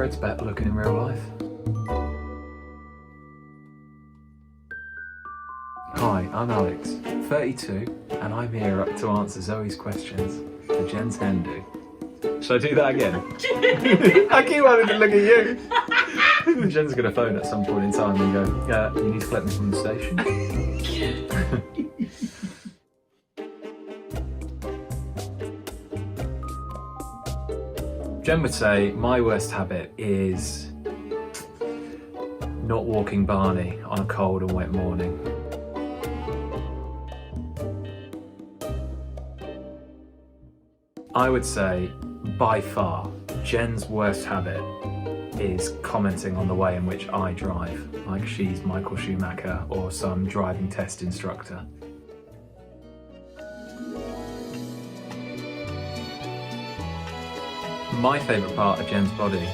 Fred's better looking in real life. Hi, I'm Alex, 32, and I'm here to answer Zoe's questions for Jen's hen do. Should I do that again? I keep wanting to look at you. Jen's going to phone at some point in time and go, you need to collect me from the station. Jen would say, my worst habit is not walking Barney on a cold and wet morning. I would say, by far, Jen's worst habit is commenting on the way in which I drive, like she's Michael Schumacher or some driving test instructor. My favourite part of Jen's body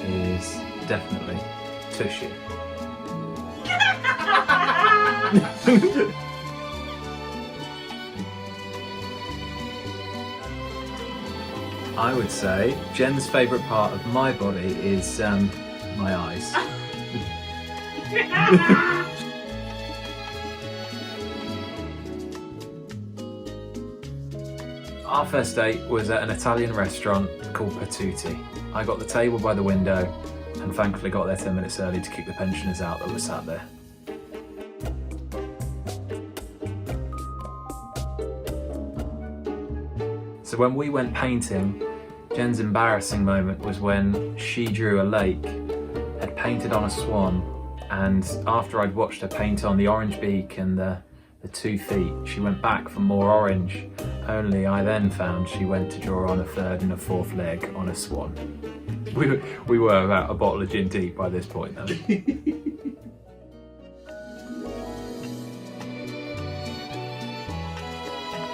is definitely Tushy. I would say Jen's favourite part of my body is my eyes. Our first date was at an Italian restaurant called Patuti. I got the table by the window and thankfully got there 10 minutes early to kick the pensioners out that were sat there. So when we went painting, Jen's embarrassing moment was when she drew a lake, had painted on a swan, and after I'd watched her paint on the orange beak and the 2 feet, she went back for more orange, only I then found she went to draw on a 3rd and a 4th leg on a swan. We were about a bottle of gin deep by this point though.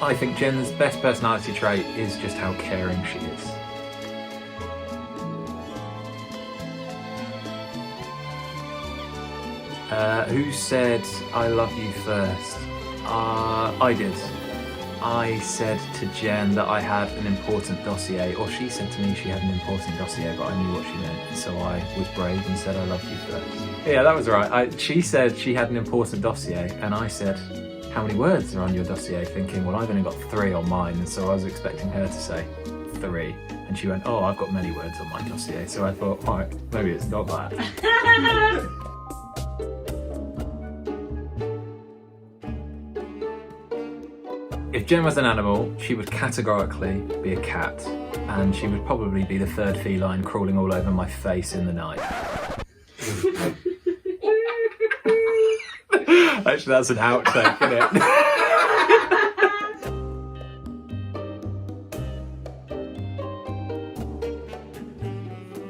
I think Jen's best personality trait is just how caring she is. Who said I love you first? I did. I said to Jen that I had an important dossier, or she said to me she had an important dossier, but I knew what she meant, so I was brave and said I loved you first. Yeah, that was right. She said she had an important dossier, and I said, how many words are on your dossier? Thinking, well, I've only got 3 on mine, and so I was expecting her to say 3. And she went, oh, I've got many words on my dossier, so I thought, all right, maybe it's not that. If Jen was an animal, she would categorically be a cat, and she would probably be the 3rd feline crawling all over my face in the night. Actually, that's an outtake, isn't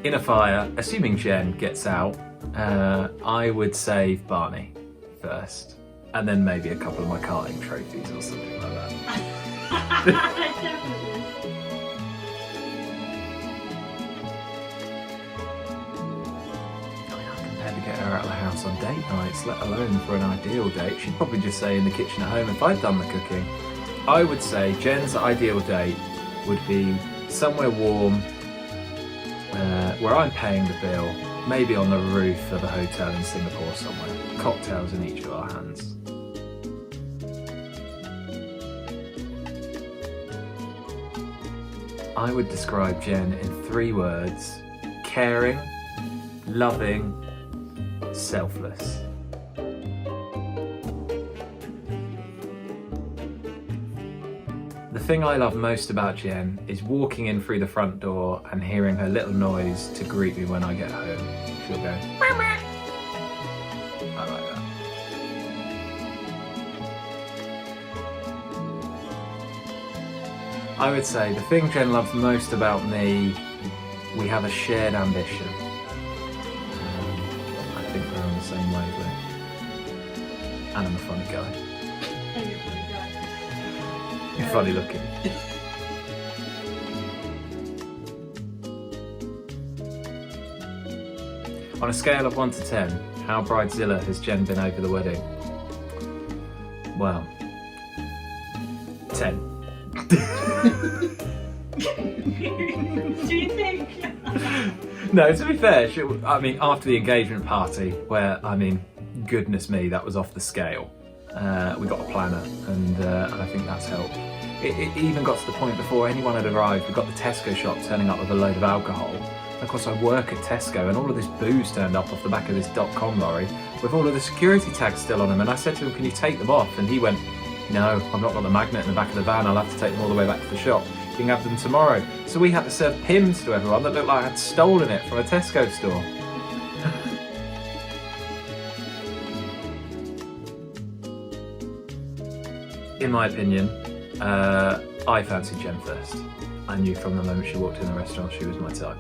it? In a fire, assuming Jen gets out, I would save Barney first. And then maybe a couple of my karting trophies or something like that. I mean, I'm prepared to get her out of the house on date nights, let alone for an ideal date. She'd probably just say in the kitchen at home if I'd done the cooking. I would say Jen's ideal date would be somewhere warm, where I'm paying the bill, maybe on the roof of a hotel in Singapore somewhere, cocktails in each of our hands. I would describe Jen in 3 words: caring, loving, selfless. The thing I love most about Jen is walking in through the front door and hearing her little noise to greet me when I get home. She'll go, "Mama." I like that. I would say the thing Jen loves most about me, we have a shared ambition. I think we're on the same wavelength. And I'm a funny guy. And you're a funny guy. You're funny looking. On a scale of 1 to 10, how bridezilla has Jen been over the wedding? Well, 10. Do you think? No, to be fair, after the engagement party, where, goodness me, that was off the scale. We got a planner, and I think that's helped. It even got to the point before anyone had arrived, we got the Tesco shop turning up with a load of alcohol. Of course, I work at Tesco, and all of this booze turned up off the back of this .com lorry with all of the security tags still on them. And I said to him, "Can you take them off?" And he went, "No, I've not got the magnet in the back of the van. I'll have to take them all the way back to the shop. You can have them tomorrow." So we had to serve Pimm's to everyone that looked like I had stolen it from a Tesco store. In my opinion, I fancied Jen first. I knew from the moment she walked in the restaurant she was my type.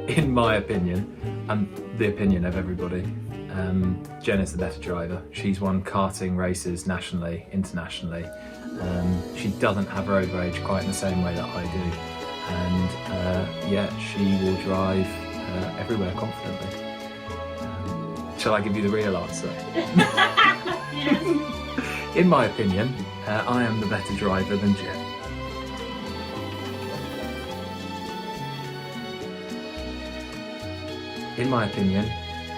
In my opinion, and the opinion of everybody, Jen is the better driver. She's won karting races nationally, internationally. She doesn't have road rage quite in the same way that I do. And she will drive everywhere confidently. Shall I give you the real answer? Yes. In my opinion, I am the better driver than Jen. In my opinion,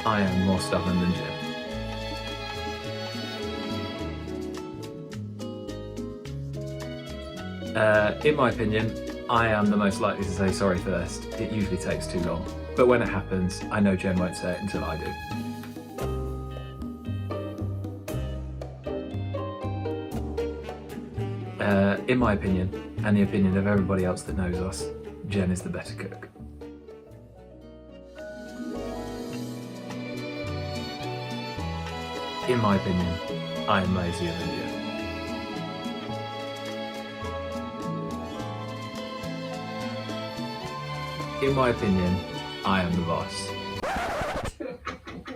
I am more stubborn than Jen. In my opinion, I am the most likely to say sorry first. It usually takes too long. But when it happens, I know Jen won't say it until I do. In my opinion, and the opinion of everybody else that knows us, Jen is the better cook. In my opinion, I am lazier than Jen. In my opinion, I am the boss.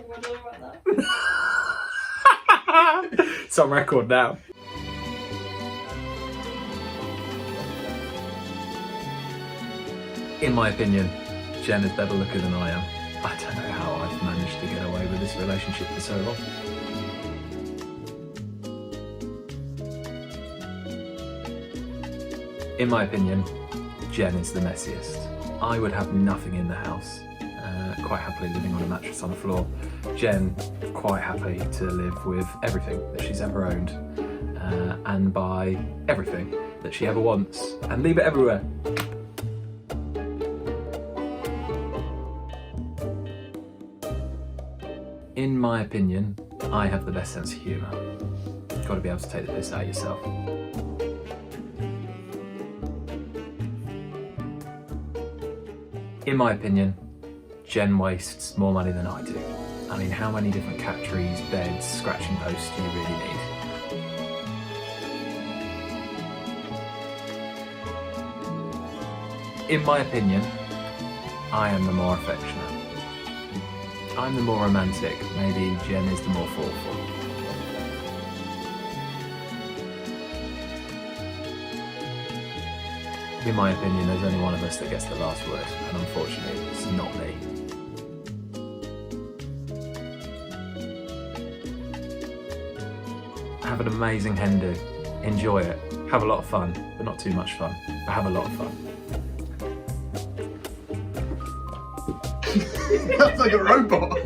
What about that? It's on record now. In my opinion, Jen is better looking than I am. I don't know how I've managed to get away with this relationship for so long. In my opinion, Jen is the messiest. I would have nothing in the house, quite happily living on a mattress on the floor. Jen, quite happy to live with everything that she's ever owned, and buy everything that she ever wants, and leave it everywhere. In my opinion, I have the best sense of humour. Got to be able to take the piss out of yourself. In my opinion, Jen wastes more money than I do. I mean, how many different cat trees, beds, scratching posts do you really need? In my opinion, I am the more affectionate. I'm the more romantic. Maybe Jen is the more thoughtful. In my opinion, there's only one of us that gets the last word, and unfortunately, it's not me. Have an amazing hen do. Enjoy it. Have a lot of fun, but not too much fun. But have a lot of fun. That's like a robot.